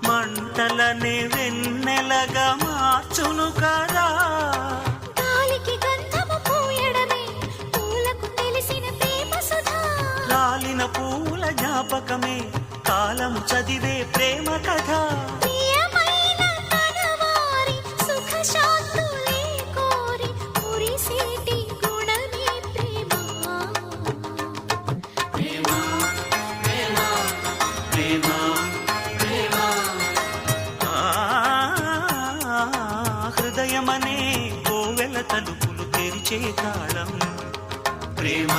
మంటలనే వెన్నెలగా మార్చును కదా. గాలికి గంధము పూయడమే పూలకు తెలిసిన ప్రేమ సుధా. రాలిన పూల జ్ఞాపకమే కాలము చదివే ప్రేమ కథ. ప్రియమైన కనవారి సుఖ శాంతులే కోరి మురిసేటి గుణమే ప్రేమ. హృదయమనే కోవెల తలుపులు తెరిచే తాళం ప్రేమ.